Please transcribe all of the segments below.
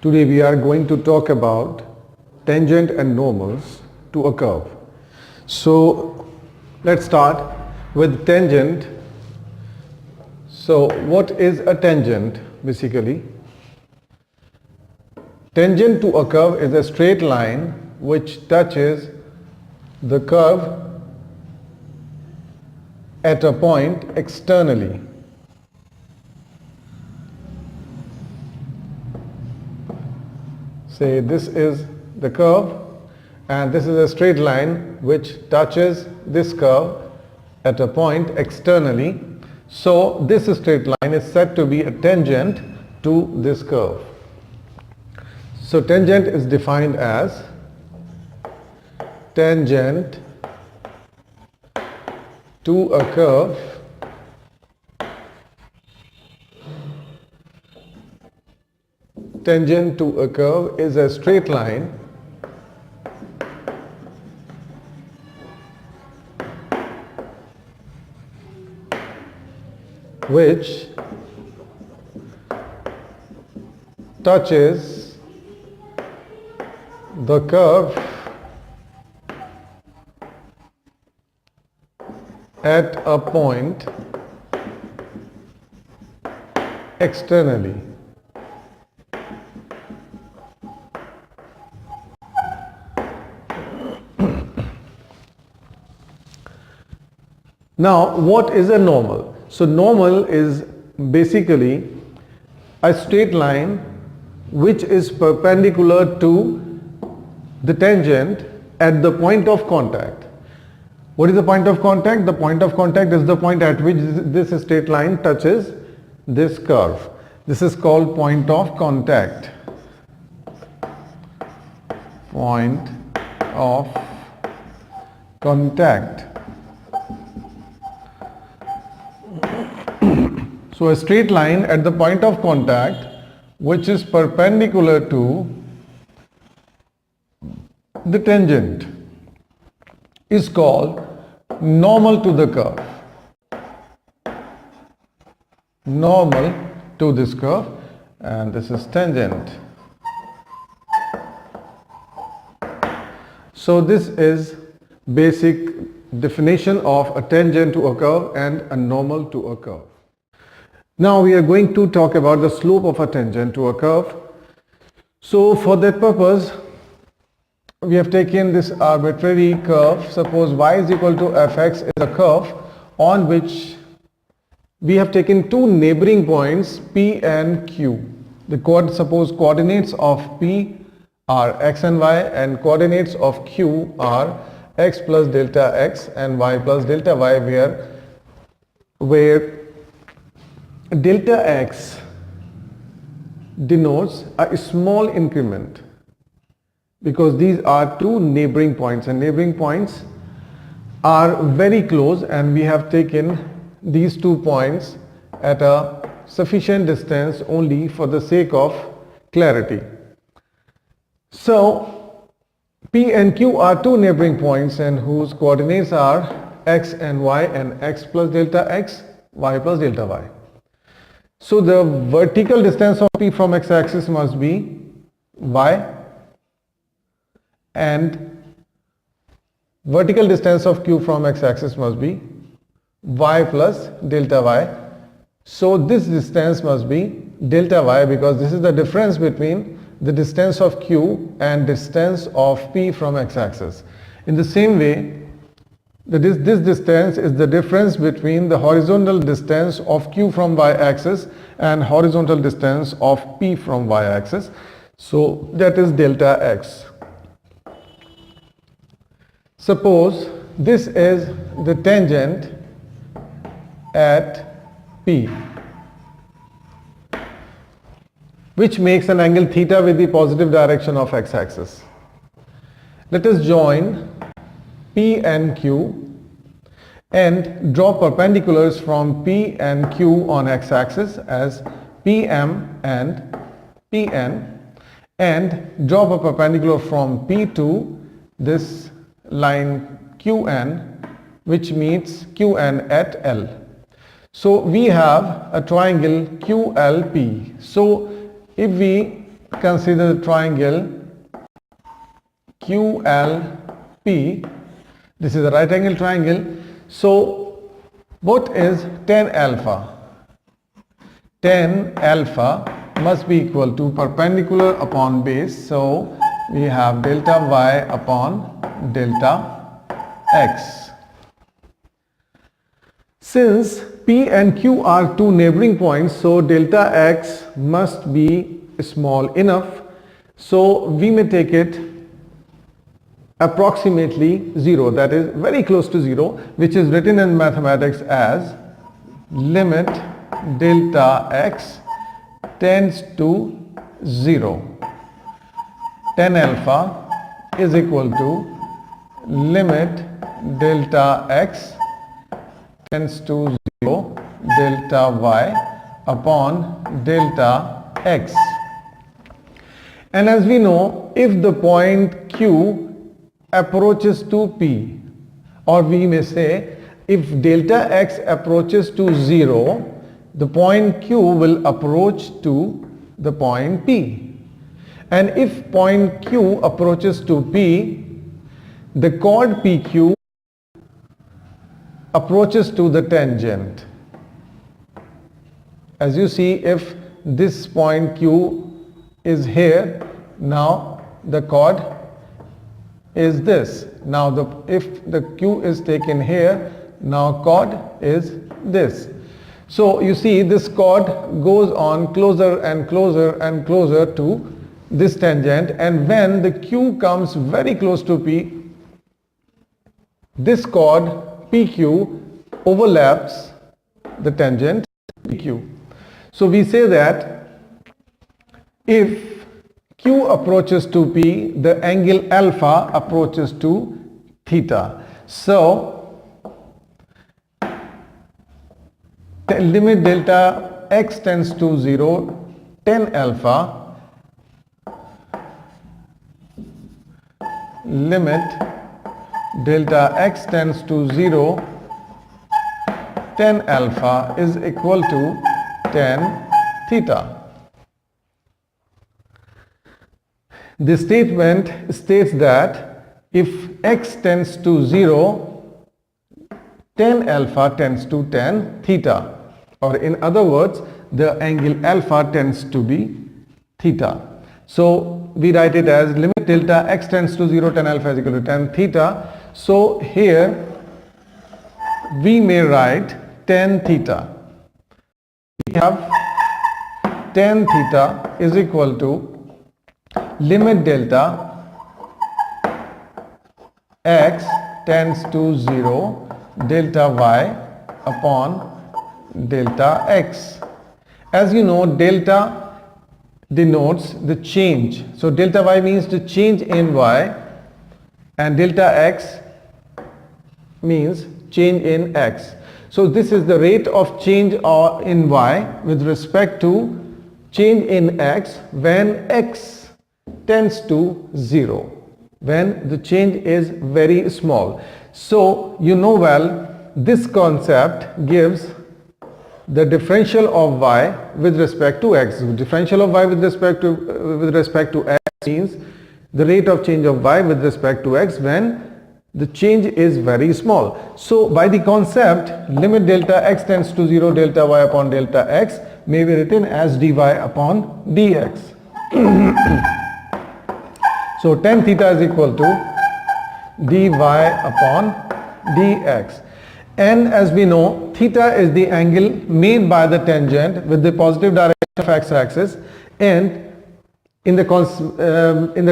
Today we are going to talk about tangent and normals to a curve. So let's start with tangent. So what is a tangent basically? Tangent to a curve is a straight line which touches the curve at a point externally. Say this is the curve and this is a straight line which touches this curve at a point externally. So this straight line is said to be a tangent to this curve. So tangent is defined as tangent to a curve tangent to a curve is a straight line which touches the curve at a point externally. Now, what is a normal? So normal is basically a straight line which is perpendicular to the tangent at the point of contact. What is the point of contact? The point of contact is the point at which this straight line touches this curve. This is called point of contact. Point of contact. So a straight line at the point of contact which is perpendicular to the tangent is called normal to the curve. Normal to this curve, and this is tangent. So this is basic definition of a tangent to a curve and a normal to a curve. Now we are going to talk about the slope of a tangent to a curve. So for that purpose, we have taken this arbitrary curve. Suppose y is equal to fx is a curve on which we have taken two neighboring points p and q. Suppose coordinates of p are x and y and coordinates of q are x plus delta x and y plus delta y, where delta x denotes a small increment because these are two neighboring points and neighboring points are very close, and we have taken these 2 points at a sufficient distance only for the sake of clarity. So P and Q are two neighboring points and whose coordinates are x and y, and x plus delta x, y plus delta y. So the vertical distance of P from x-axis must be y and vertical distance of Q from x-axis must be y plus delta y. So this distance must be delta y because this is the difference between the distance of Q and distance of P from x-axis. In the same way, this distance is the difference between the horizontal distance of Q from y-axis and horizontal distance of P from y-axis. So that is delta x. Suppose this is the tangent at P, which makes an angle theta with the positive direction of x-axis. Let us join P and Q and draw perpendiculars from P and Q on x-axis as PM and PN, and draw a perpendicular from P to this line QN which meets QN at L. So we have a triangle QLP. So if we consider the triangle QLP. This is a right angle triangle. So what is tan alpha? Tan alpha must be equal to perpendicular upon base. So we have delta y upon delta x. Since P and Q are two neighboring points, so delta x must be small enough. So we may take it approximately 0, that is very close to 0, which is written in mathematics as limit delta x tends to 0. Tan alpha is equal to limit delta x tends to 0 delta y upon delta x. And as we know, if the point Q approaches to P, or we may say if delta x approaches to 0, the point Q will approach to the point P. And if point Q approaches to P, the chord PQ approaches to the tangent. As you see, if this point Q is here, now the chord is this. Now if the Q is taken here, now chord is this. So you see, this chord goes on closer and closer and closer to this tangent, and when the Q comes very close to P, this chord PQ overlaps the tangent PQ. So we say that if Q approaches to P, the angle alpha approaches to theta. So the limit delta x tends to 0, tan alpha, limit delta x tends to 0, tan alpha is equal to tan theta. This statement states that if x tends to 0, tan alpha tends to tan theta, or in other words, the angle alpha tends to be theta. So we write it as limit delta x tends to 0, tan alpha is equal to tan theta. So here we may write tan theta. We have tan theta is equal to limit delta x tends to 0 delta y upon delta x. As you know, delta denotes the change. So delta y means the change in y, and delta x means change in x. So this is the rate of change in y with respect to change in x when x tends to 0, when the change is very small. So you know well, this concept gives the differential of y with respect to x. So differential of y with respect to x means the rate of change of y with respect to x when the change is very small. So by the concept, limit delta x tends to 0 delta y upon delta x may be written as dy upon dx. So tan theta is equal to dy upon dx. And as we know, theta is the angle made by the tangent with the positive direction of x-axis, and in the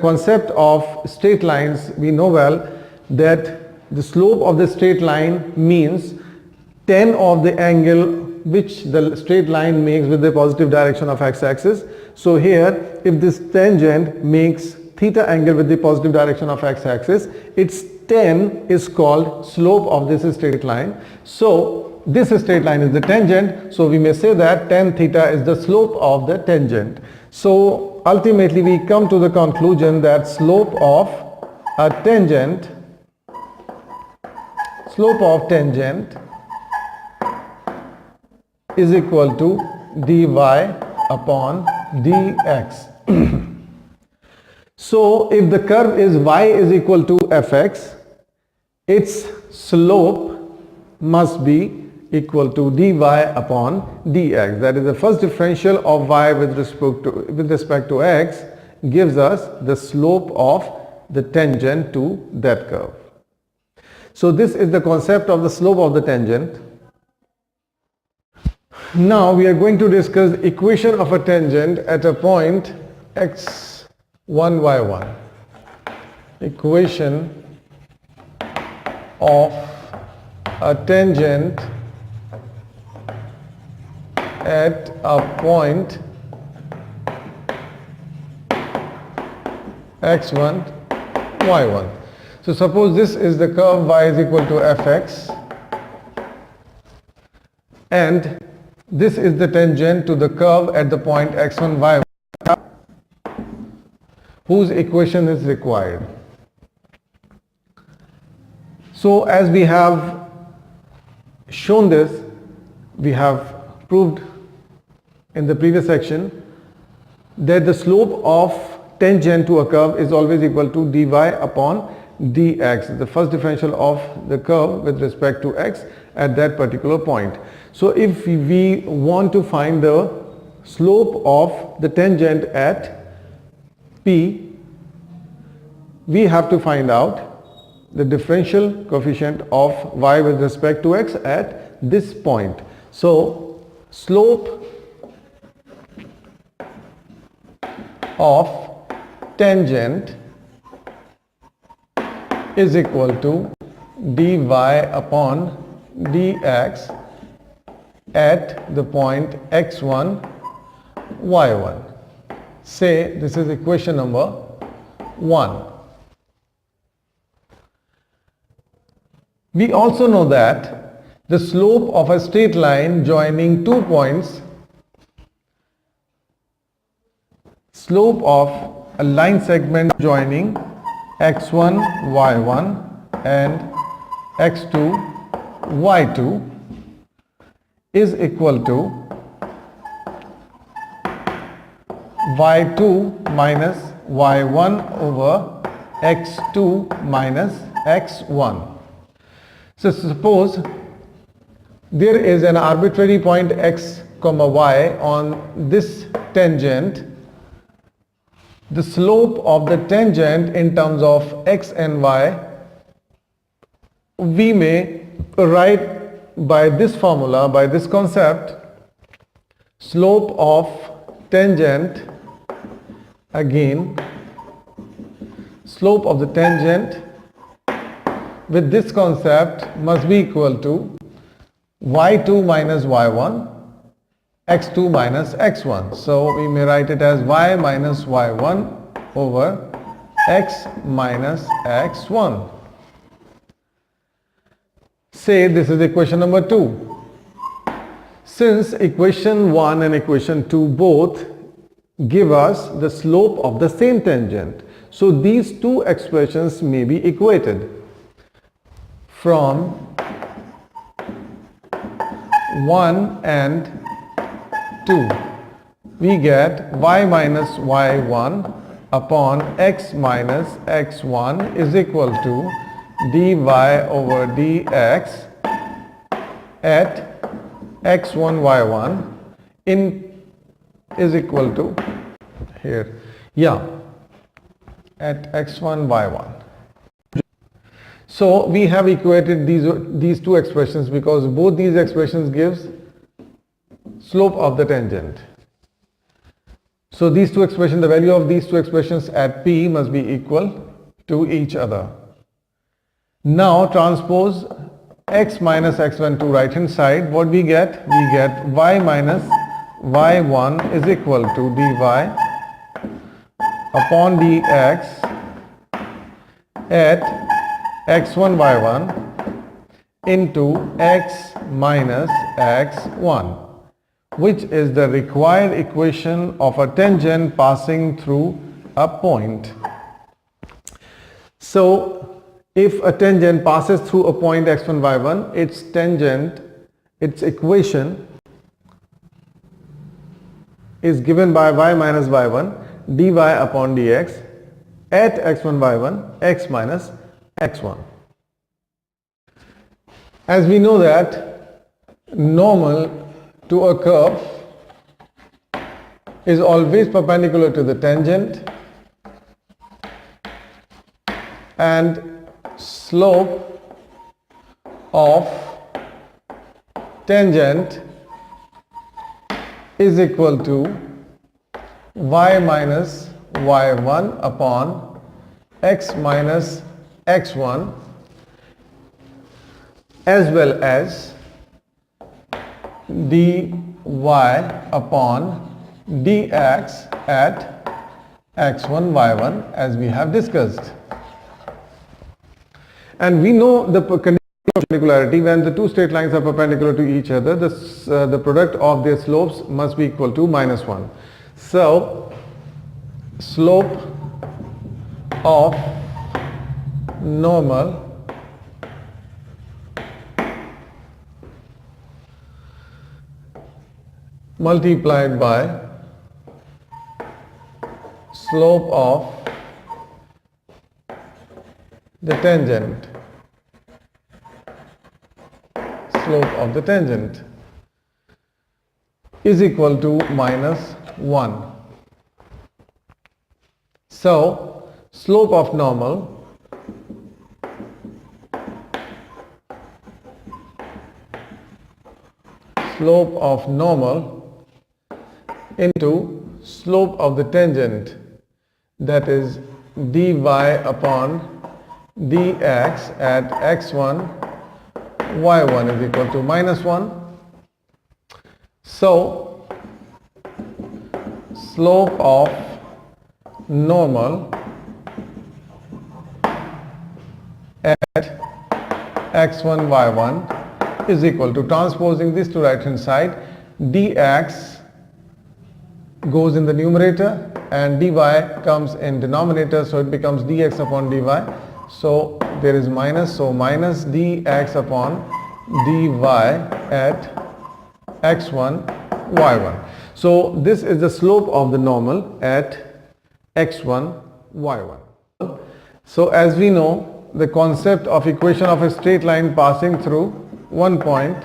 concept of straight lines, we know well that the slope of the straight line means tan of the angle which the straight line makes with the positive direction of x-axis. So here, if this tangent makes theta angle with the positive direction of x-axis, its tan is called slope of this straight line. So this straight line is the tangent, so we may say that tan theta is the slope of the tangent. So ultimately we come to the conclusion that slope of tangent is equal to dy upon dx. So if the curve is y is equal to fx, its slope must be equal to dy upon dx. That is, the first differential of y with respect to x gives us the slope of the tangent to that curve. So this is the concept of the slope of the tangent. Now we are going to discuss the equation of a tangent at a point x1, y1. Equation of a tangent at a point x1, y1. So suppose this is the curve y is equal to fx, and this is the tangent to the curve at the point x1, y1, whose equation is required. So as we have shown this, we have proved in the previous section that the slope of tangent to a curve is always equal to dy upon dx, the first differential of the curve with respect to x at that particular point. So if we want to find the slope of the tangent at P, we have to find out the differential coefficient of y with respect to x at this point. So slope of tangent is equal to dy upon dx at the point x1, y1. Say this is equation number 1. We also know that the slope of a straight line joining 2 points, slope of a line segment joining x1, y1 and x2, y2 is equal to y2 minus y1 over x2 minus x1. So suppose there is an arbitrary point x comma y on this tangent. The slope of the tangent in terms of x and y we may write by this formula, by this concept: slope of tangent, again slope of the tangent with this concept must be equal to y2 minus y1, x2 minus x1. So we may write it as y minus y1 over x minus x1. Say this is equation number 2. Since equation 1 and equation 2 both give us the slope of the same tangent, so these two expressions may be equated. From 1 and 2 we get y minus y1 upon x minus x1 is equal to dy over dx at x1 y1 is equal to here, at x1 y1. So we have equated these two expressions because both these expressions gives slope of the tangent. So these two expressions, the value of these two expressions at P must be equal to each other. Now transpose x minus x1 to right hand side. What we get? We get y minus y1 is equal to dy upon dx at x1 y1 into x minus x1, which is the required equation of a tangent passing through a point. So if a tangent passes through a point x1 y1, its equation is given by y minus y1 dy upon dx at x1 y1 x minus x1. As we know that normal to a curve is always perpendicular to the tangent, and slope of tangent is equal to y minus y1 upon x minus x1, as well as dy upon dx at x1 y1, as we have discussed. And we know the condition of perpendicularity: when the two straight lines are perpendicular to each other, the product of their slopes must be equal to -1. So slope of normal multiplied by slope of the tangent, is equal to -1. So slope of normal into slope of the tangent, that is dy upon dx at x1 y1 is equal to -1. So slope of normal at x1 y1 is equal to, transposing this to right hand side, dx goes in the numerator and dy comes in denominator, so it becomes dx upon dy. So there is minus, so minus dx upon dy at x1 y1. So this is the slope of the normal at x1 y1. So as we know, the concept of equation of a straight line passing through one point,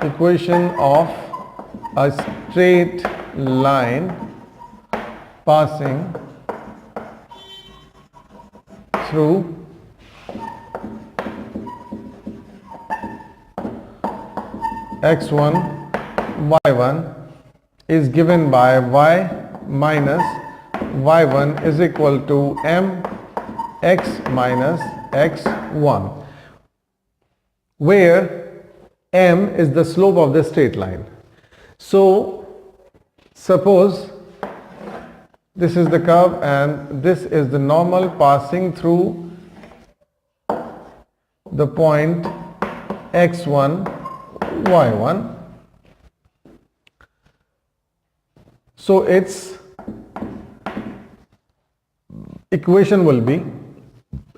equation of a straight line passing through x1 y1 is given by y minus y1 is equal to m x minus x1, where m is the slope of the straight line. So suppose this is the curve and this is the normal passing through the point x1 y1. So its equation will be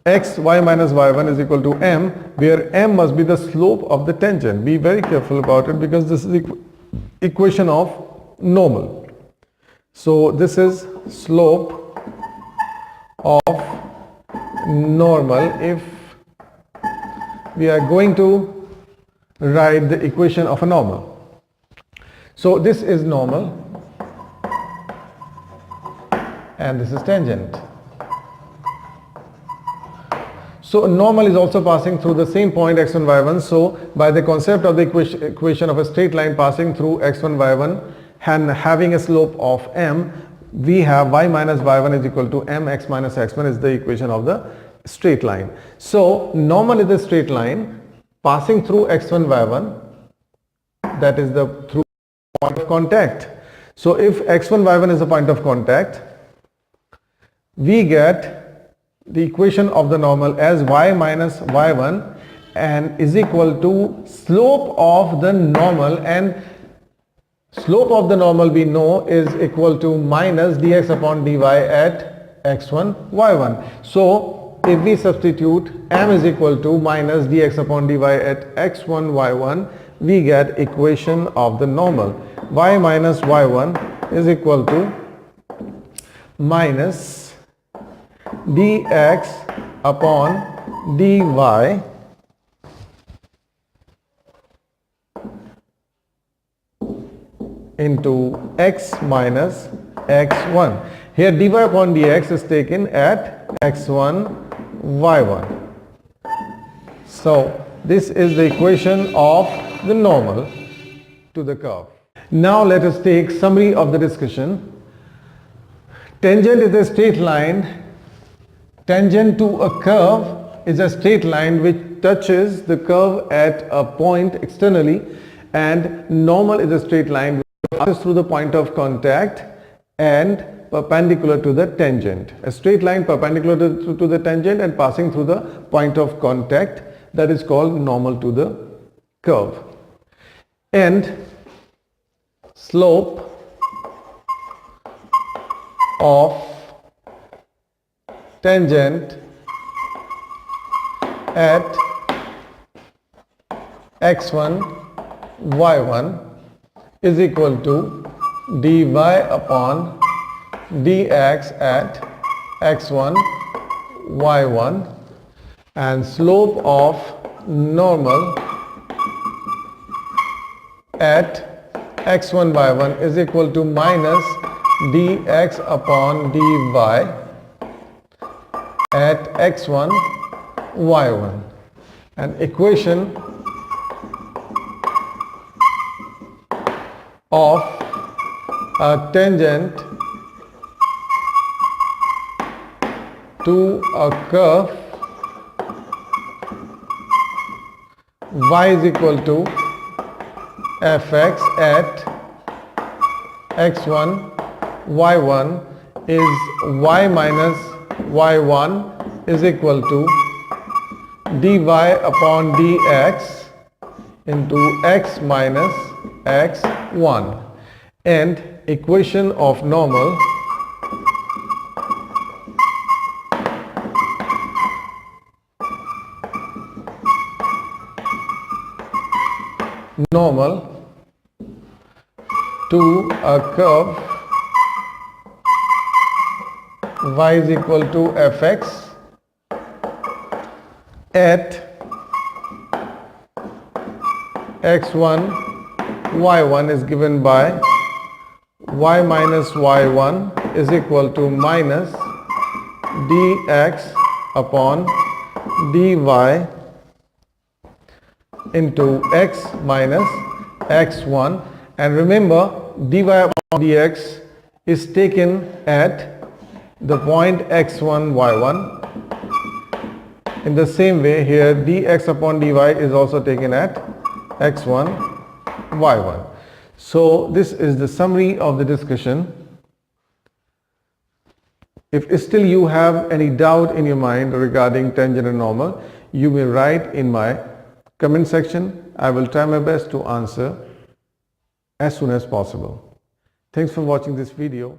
x y minus y1 is equal to m, where m must be the slope of the tangent. Be very careful about it, because this is equation of normal. So this is slope of normal if we are going to write the equation of a normal. So this is normal and this is tangent. So normal is also passing through the same point x1 y1. So by the concept of the equation of a straight line passing through x1 y1 and having a slope of m, we have y minus y1 is equal to m x minus x1 is the equation of the straight line. So normal is the straight line passing through x1 y1, that is the through point of contact. So if x1 y1 is the point of contact, we get the equation of the normal as y minus y1 and is equal to slope of the normal, and slope of the normal we know is equal to minus dx upon dy at x1 y1. So if we substitute m is equal to minus dx upon dy at x1 y1, we get equation of the normal. Y minus y1 is equal to minus dx upon dy into x minus x1. Here dy upon dx is taken at x1, y1. So this is the equation of the normal to the curve. Now let us take summary of the discussion. Tangent is a straight line. Tangent to a curve is a straight line which touches the curve at a point externally, and normal is a straight line which passes through the point of contact and perpendicular to the tangent. A straight line perpendicular to the tangent and passing through the point of contact, that is called normal to the curve. And slope of tangent at x1, y1 is equal to dy upon dx at x1, y1, and slope of normal at x1, y1 is equal to minus dx upon dy at x1, y1. An equation of a tangent to a curve y is equal to fx at x1, y1 is y minus y1 is equal to dy upon dx into x minus x1, and equation of normal to a curve y is equal to fx at x1, y1 is given by y minus y1 is equal to minus dx upon dy into x minus x1. And remember, dy upon dx is taken at the point x1, y1. In the same way, here dx upon dy is also taken at x1, y1. So this is the summary of the discussion. If still you have any doubt in your mind regarding tangent and normal, you may write in my comment section. I will try my best to answer as soon as possible. Thanks for watching this video.